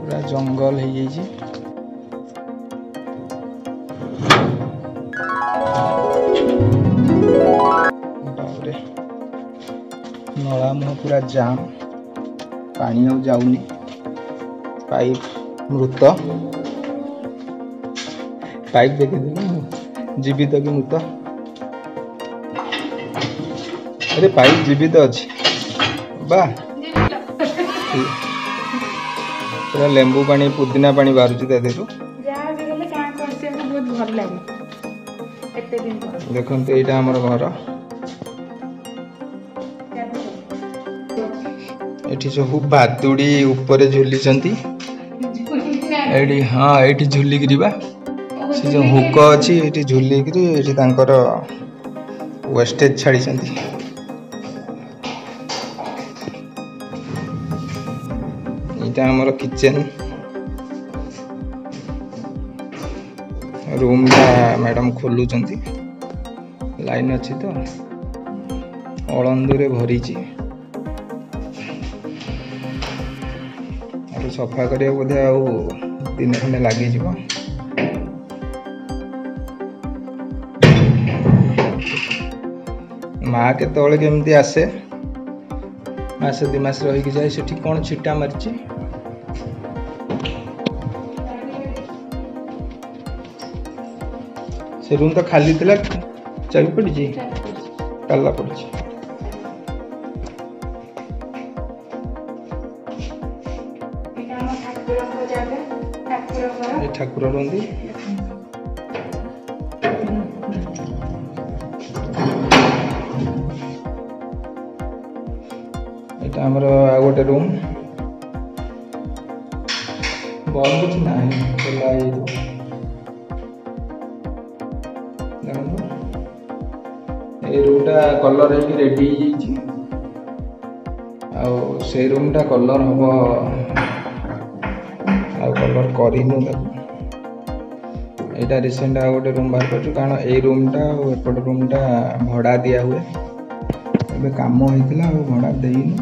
पूरा जंगल हो जाइए। नला मुह पूरा जाम, पानी आ जाऊनी, पाइप मृत, पाइप देखिए जीवित कि मृत। अरे पाइप जीवित अच्छी वाह, पूरा लेंबू पानी पुदीना पानी बाहर देहरु। देखो यहाँ आमर घर, ये सब बादुड़ी ऊपर झुली, हाँ ये झुलिक से जो हुक अच्छी ये झुलिक वेस्टेज छाड़ी। यहाँ आमर किचन रूम मैडम खोलुंट, लाइन अच्छी तो अलंदूरे भरी सफा करिया बोधे आउ दिन खंडे लगे। माँ के केमती आसे मासे 2 मास रही जाए, से कौन छिटा मारी से रूम तो खाली थी, चाबी पड़ी ताला पड़ी। ठाकुर रुंदी एटा हमर आ गोटे रूम बॉल कुछ नहीं खोला ये रूमटा कलर है रेडी से रूमटा कलर हम कलर करूँ। यहाँ रिसेंट आ गोटे रूम बाहर कर, कारण ये रूमटा एपट रूमटा भड़ा दिया हुए, ए कम होता भड़ा देनी।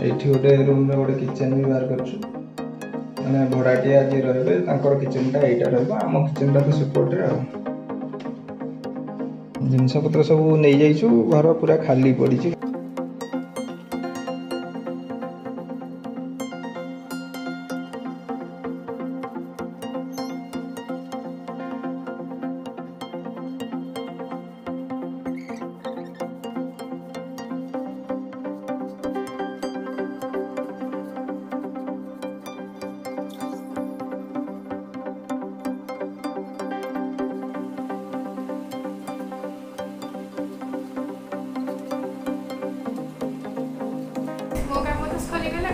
ये गोटे रूम गोटे किचन भी बाहर कर, मैंने भड़ाटिया जी रे किचनटा यहाँ आम किचनटा तो सेपटे जिनस पत्र सब नहीं जाइछु, घर पूरा खाली पड़ी।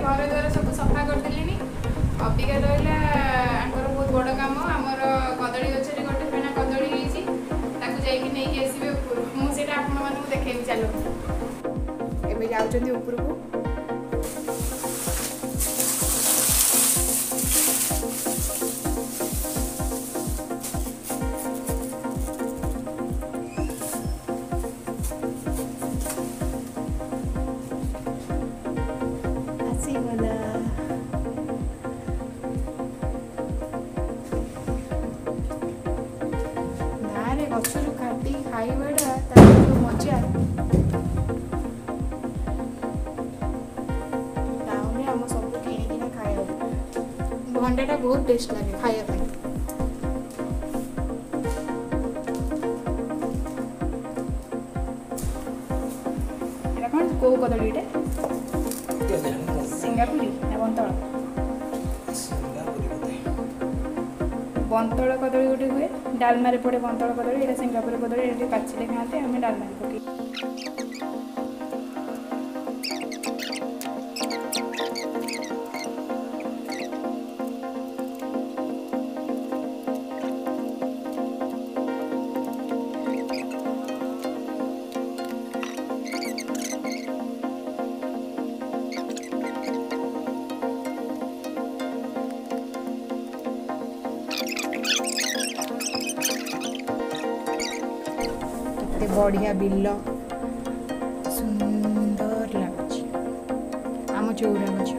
घर द्वारा सब सफा करदेली। अबिका रहा बहुत बड़ कम, आमर कदली गचर गोटे फेणा कदली नहीं आसवे ऊपर, मुझे आप देखेबी। चलो एवं जाऊँ ऊपर को। गचरू काटी खाइबाटा तार जो मजा टाउन आम सब किणिकिना खाया भंडाटा बहुत टेस्ट लगे खाया। कौन कौ कदली सिंगापुरी ना बंतल बंतल कदली गोटे हुए डालमा पड़े बंतल कदली, ये सिंगापुर कदली ये पाचिले खाते आम डालमा पकई। बढ़िया बिल सुंदर लगुच आम चौरा गछ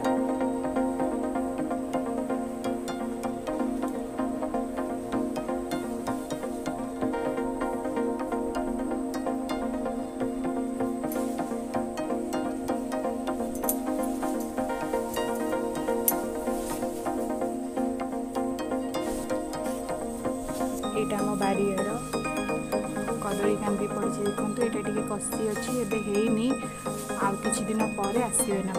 एटा मो बारीर कदली कांदी पड़ी देखो ये टे कषि अच्छी एवं ହେଇନି आउ किछि दिन पर आसवे ना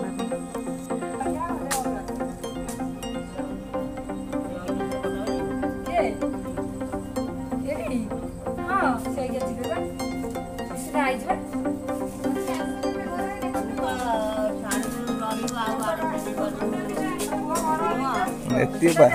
एत्ती बा